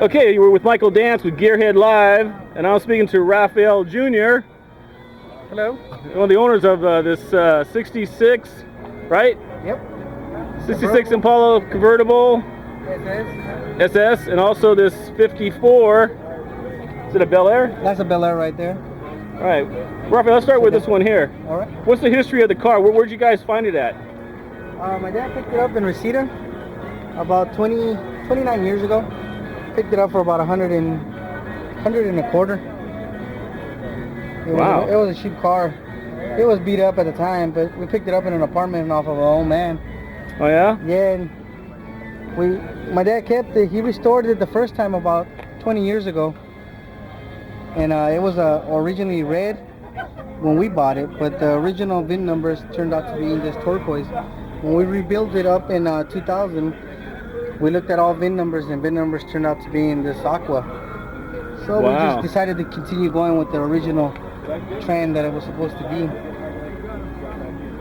Okay, you were with Michael Dance with Gearhead Live, and I'm speaking to Rafael Jr. Hello. One of the owners of this 66, right? Yep. 66 Impala convertible SS, and also this 54. Is it a Belair? That's a Belair right there. All right, Rafael, let's start with this one here. All right. What's the history of the car? Where'd you guys find it at? My dad picked it up in Reseda about 29 years ago. Picked it up for about 100 and a quarter. Wow. It was a cheap car. It was beat up at the time, but we picked it up in an apartment off of our own man. Oh yeah? Yeah, and my dad kept it. He restored it the first time about 20 years ago. And it was originally red when we bought it, but the original VIN numbers turned out to be this turquoise. When we rebuilt it up in 2000, we looked at all VIN numbers, and VIN numbers turned out to be in this aqua. So we just decided to continue going with the original trend that it was supposed to be.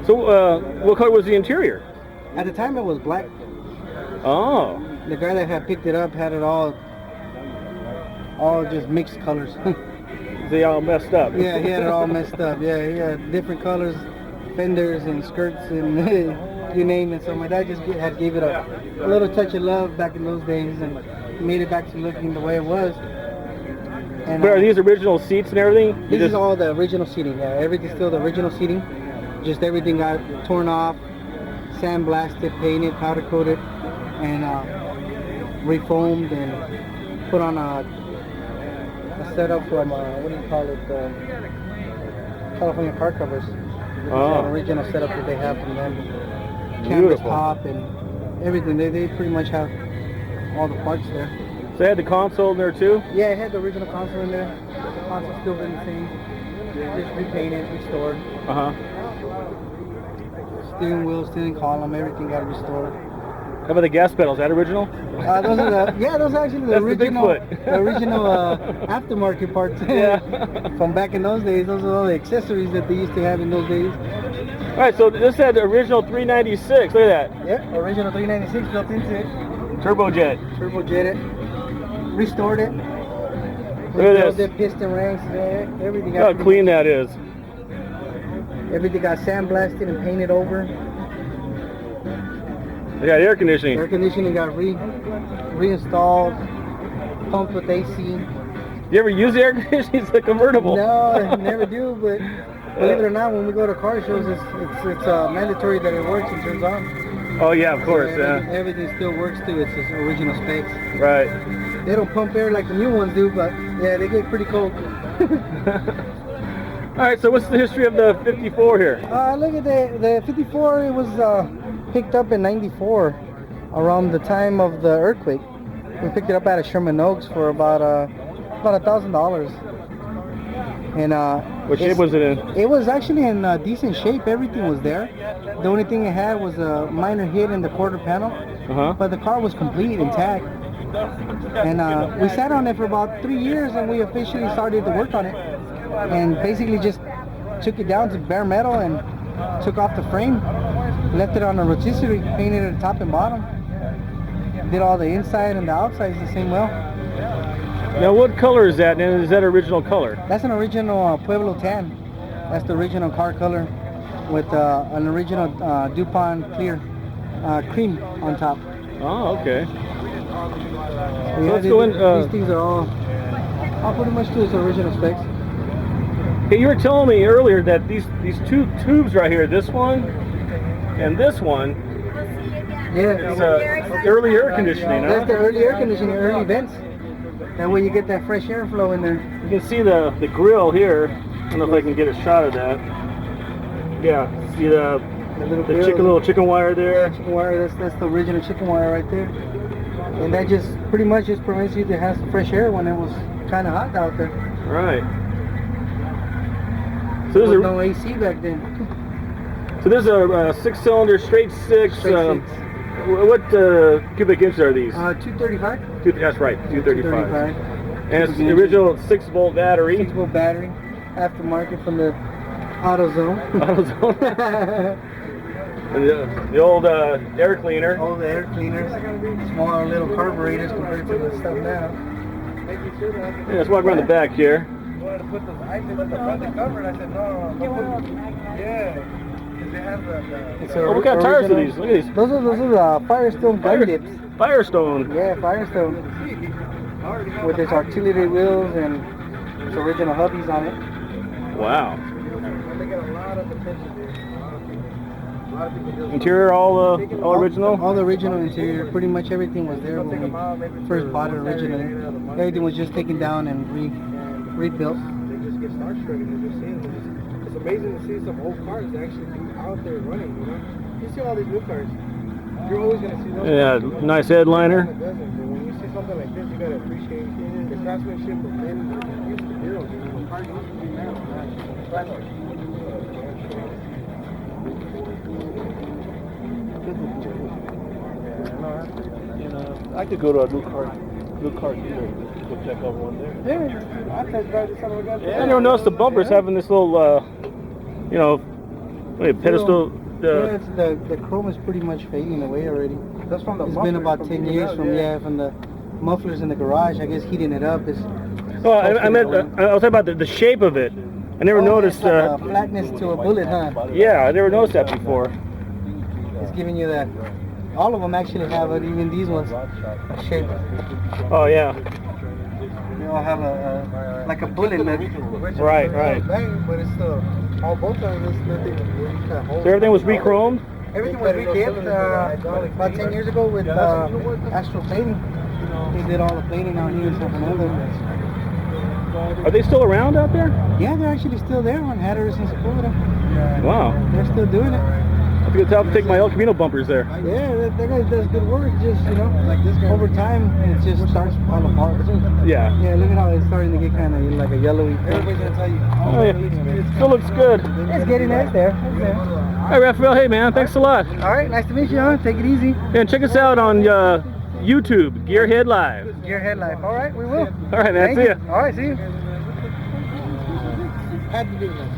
So what color was the interior? At the time it was black. Oh. The guy that had picked it up had it all just mixed colors. They all messed up. Yeah, he had it all messed up. Yeah, he had different colors, fenders and skirts and you name it. So my dad just gave it a little touch of love back in those days and made it back to looking the way it was. And, but are these original seats and everything? This is all the original seating. Yeah, everything's still the original seating. Just everything got torn off, sandblasted, painted, powder coated, and refoamed and put on a setup from what do you call it? California car covers. An original setup that they have from them. Canvas top and everything. They pretty much have all the parts there. So they had the console in there too? Yeah, it had the original console in there. The console's still been the same. Just repainted, restored. Steering wheel, steering column, everything got restored. How about the gas pedals? Is that original? Those are actually the original, aftermarket parts. Yeah. From back in those days. Those are all the accessories that they used to have in those days. All right, so this had the original 396. Look at that. Yeah, original 396 built into it. Turbojet. Turbojet it. Restored it. Look at this. Piston ranks, everything. Look how clean that is. Everything got sandblasted and painted over. They got air conditioning. Air conditioning got reinstalled, pumped with AC. You ever use the air conditioning? It's a convertible. No, I never do, but believe it or not, when we go to car shows, it's mandatory that it works and turns on. Oh yeah, of course. So everything still works too. It's its original specs. Right. They don't pump air like the new ones do, but yeah, they get pretty cold. All right, so what's the history of the 54 here? Look at the 54. It was picked up in '94, around the time of the earthquake. We picked it up out of Sherman Oaks for about $1,000. And what shape was it in? It was actually in decent shape. Everything was there. The only thing it had was a minor hit in the quarter panel, but the car was complete, intact. And we sat on it for about 3 years, and we officially started to work on it. And basically just took it down to bare metal and took off the frame, left it on a rotisserie, painted it top and bottom. Did all the inside and the outside the same way. Now what color is that, and is that original color? That's an original Pueblo tan. That's the original car color with an original DuPont clear cream on top. Oh, okay. So yeah, let's go in. These things are all pretty much to its original specs. Hey, you were telling me earlier that these two tubes right here, this one and this one, yeah, it's early air conditioning. That's the early air conditioning, early vents. That way you get that fresh air flow in there. You can see the grill here. I don't know if I can get a shot of that. Yeah, see the little chicken wire there. Yeah, chicken wire. That's the original chicken wire right there. And that just pretty much just prevents you to have some fresh air when it was kind of hot out there. Right. So there was no AC back then. So this is a 6-cylinder straight six. What cubic inches are these? 235. That's right, 235. And it's the original 6-volt battery. 6-volt battery, aftermarket from the AutoZone. AutoZone. And the old air cleaner. All the air cleaners, smaller little carburetors compared to the stuff now. Yeah, let's walk around the back here. I wanted to put those items at the front of the cover, and I said, no. Yeah. They have Oh, what kind of tires are these? Look at these. Those are Firestone gun dips. Firestone. Yeah, Firestone. With its artillery wheels and its original hubbies on it. Wow. They get a lot of attention. Interior all original? All the original interior. Pretty much everything was there when we first bought it originally. Everything was just taken down and rebuilt. They just get starstruck and they're just seeing them. It's amazing to see some old cars that actually be out there running, you know? You see all these new cars, you're always going to see those Yeah, cars. nice headliner. But when you see something like this, you got to appreciate the craftsmanship of men that used to build, you know? Cars used to be metal. I could go to a new car dealer and go check out one there. Yeah, I test drive this son of a gun. I never noticed the bumpers having this little, you know, pedestal. Yeah, the chrome is pretty much fading away already. That's from the It's been about 10 years from the mufflers in the garage. I guess heating it up is. Oh, I meant I was talking about the shape of it. I never noticed. It's like a flatness to a bullet, huh? Yeah, I never noticed that before. It's giving you that. All of them actually have it. Even these ones, a shape. Oh yeah. They all have a like a bullet look. Right. But it's still, all both of them, it's nothing. So everything was re-chromed? Everything was re-dipped about 10 years ago with Astro Plating. They did all the plating out here in San Fernando. Are they still around out there? Yeah, they're actually still there on Hatteras and Sepulveda. Wow. They're still doing it. I have to take my El Camino bumpers there. Yeah, that guy does good work. Just, you know, like this guy. Over time, it just starts falling apart. Yeah. Yeah, look at how it's starting to get kind of like a yellowy. Everybody's gonna tell you. Oh yeah. It still looks good. It's getting there. It's there. It's there. Hi Rafael, hey man, thanks a lot. All right, nice to meet you, huh? Take it easy. And check us out on YouTube, Gearhead Live. Gearhead Life. All right, we will. All right man, Thank see you. ya. All right, see you. Had to do this.